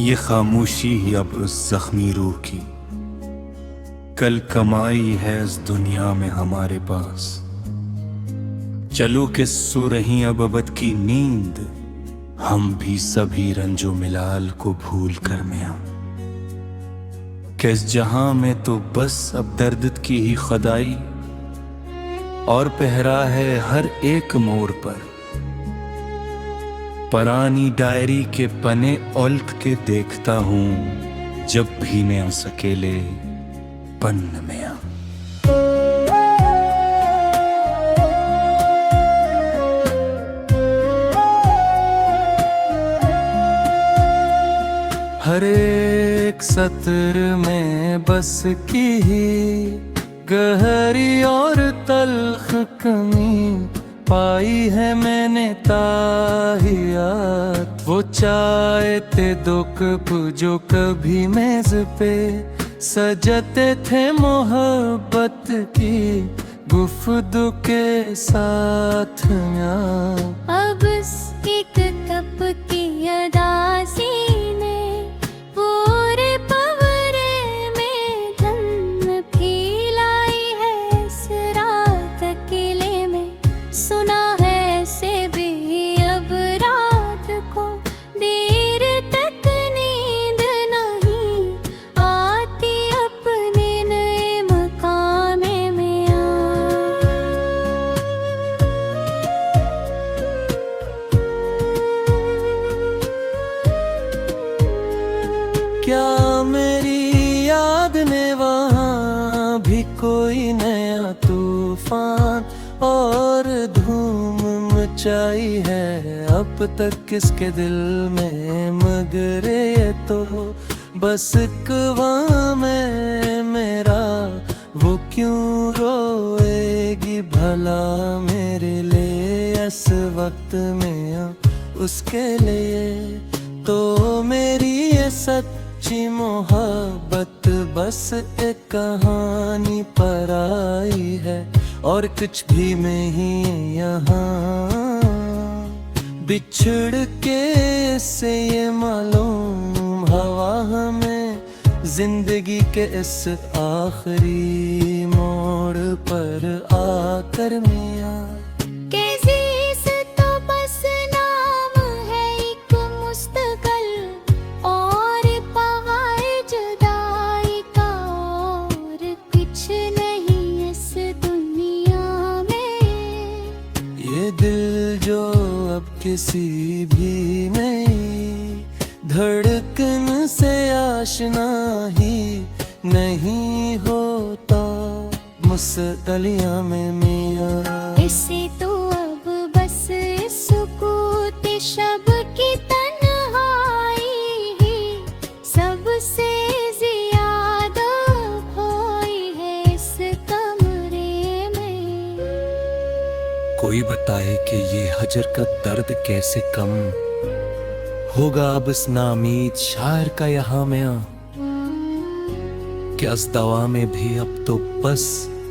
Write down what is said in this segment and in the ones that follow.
ये खामोशी अब उस जख्मी रूह की कल कमाई है इस दुनिया में हमारे पास। चलो कि सो रही अब अबद की नींद, हम भी सभी रंजो मिलाल को भूल कर मियां। किस जहां में तो बस अब दर्द की ही खदाई और पहरा है हर एक मोड़ पर। पुरानी डायरी के पन्ने उल्ट के देखता हूं जब भी मैं अकेले पन्न में आ। हर एक सत्र में बस की ही गहरी और तल्ख कमी पाई है मैंने ताहियात। वो चाहे थे दो कप जो कभी मेज पे सजते थे मोहब्बत की गुफ्तगू के साथ। अब एक कप की अदासी ने पूरे पवरे में धन फैलाई है इस रात अकेले में। सुना है से भी अब रात को देर तक नींद नहीं आती अपने नए मकाने में क्या मेरी याद ने वहाँ भी कोई नया तूफान और धूम मचाई है अब तक किसके दिल में, मगर ये तो बस कवा में मेरा वो क्यों रोएगी भला मेरे लिए इस वक्त में। उसके लिए तो मेरी ये सच्ची मोहब्बत बस एक कहानी पर आई है और कुछ भी नहीं यहाँ। बिछड़ के से ये मालूम हवा हमें जिंदगी के इस आखिरी मोड़ पर आकर मियाँ। कैसी से तो बस नाम है एक मुस्तकल और पहाड़ जुदाई का और कुछ नहीं इस दुनिया में। ये दिल जो अब किसी भी नई धड़कन से आशना ही नहीं होता मुस्तलिया में मियाँ। इसे तो अब बस सुकूत शब की तन्हाई ही सबसे ज्यादा खोई है इस कमरे में। कोई बताए कि ये हजर का दर्द कैसे कम होगा अब इस नामीद शायर का यहाँ में। क्या इस दवा में भी अब तो बस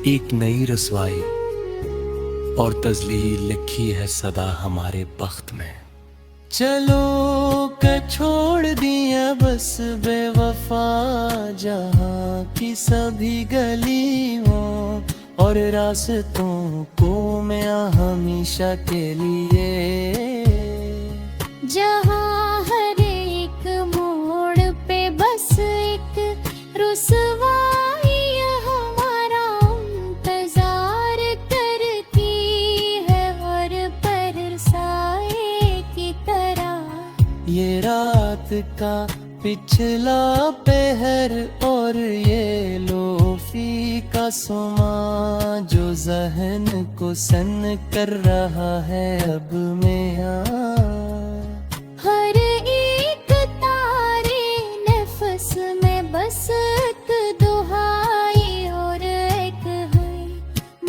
एक नई रसवाई और तजलील लिखी है सदा हमारे बख्त में। चलो का छोड़ दिया बस बेवफा जहाँ की सभी गलियों और रास्तों को मैं हमेशा के लिए। जहाँ हर एक मोड़ पे बस एक रुसवाई हमारा इंतजार करती है और परसाए की तरह। ये रात का पिछला पहर और ये लोफी का सुमा जो जहन को सन कर रहा है अब मैं। हर एक तारे नफस में बस एक दुहाई और एक है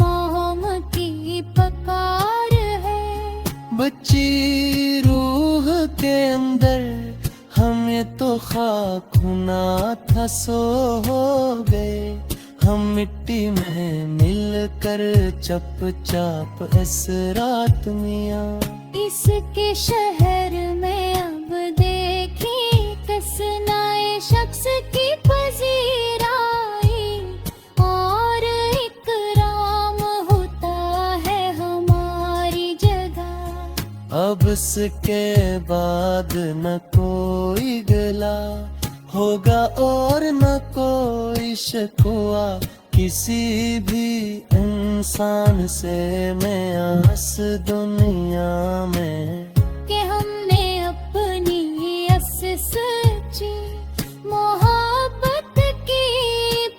मोहम की पकार है। बच्ची रूह के अंदर हमें तो खाक होना था सो हो गए हम मिट्टी में मिलकर चुपचाप इस रात मियाँ। इसके शहर में अब देखें किसने उसकी पजीराई और इकराम होता है हमारी जगह। अब इसके बाद न कोई गिला होगा और न कोई शिकवा किसी भी इंसान से मैं आस दुनिया में, कि हमने अपनी सच्ची मोहब्बत की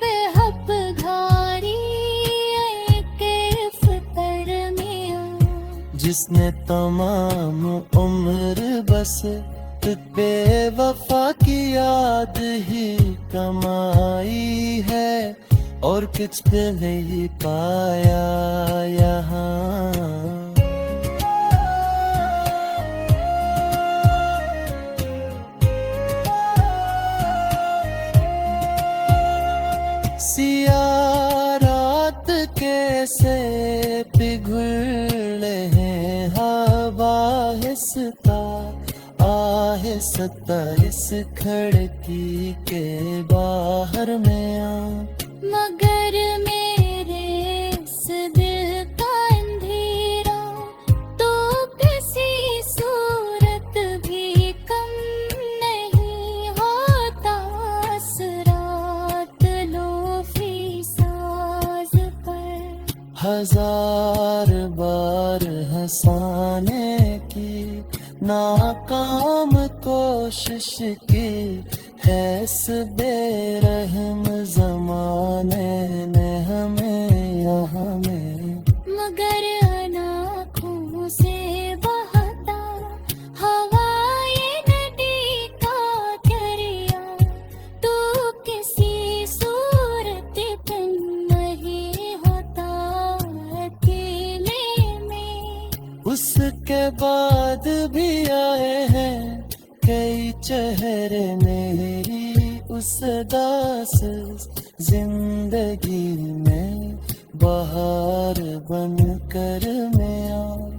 बेहद घारी के फितर में। जिसने तमाम उम्र बस बेवफा की याद ही कमाई है और कुछ भी नहीं पाया यहाँ। सिया रात कैसे पिघल हैं हवा हिस्सा आहिस्ता इस खिड़की के बाहर में आ। मगर मेरे इस दिल का अंधेरा तो किसी सूरत भी कम नहीं होता। असरात लो फी साज पर हजार बार हंसाने की नाकाम कोशिश की है इस बेरहम जमाने ने हमें यहाँ में। मगर आँखों से बहता हवाए नदी का दरिया तो किसी सूरत पे नहीं होता अकेले में। उसके बाद भी आए हैं कई चेहरे मेरी उस दास जिंदगी में बहार बन कर मैं आ।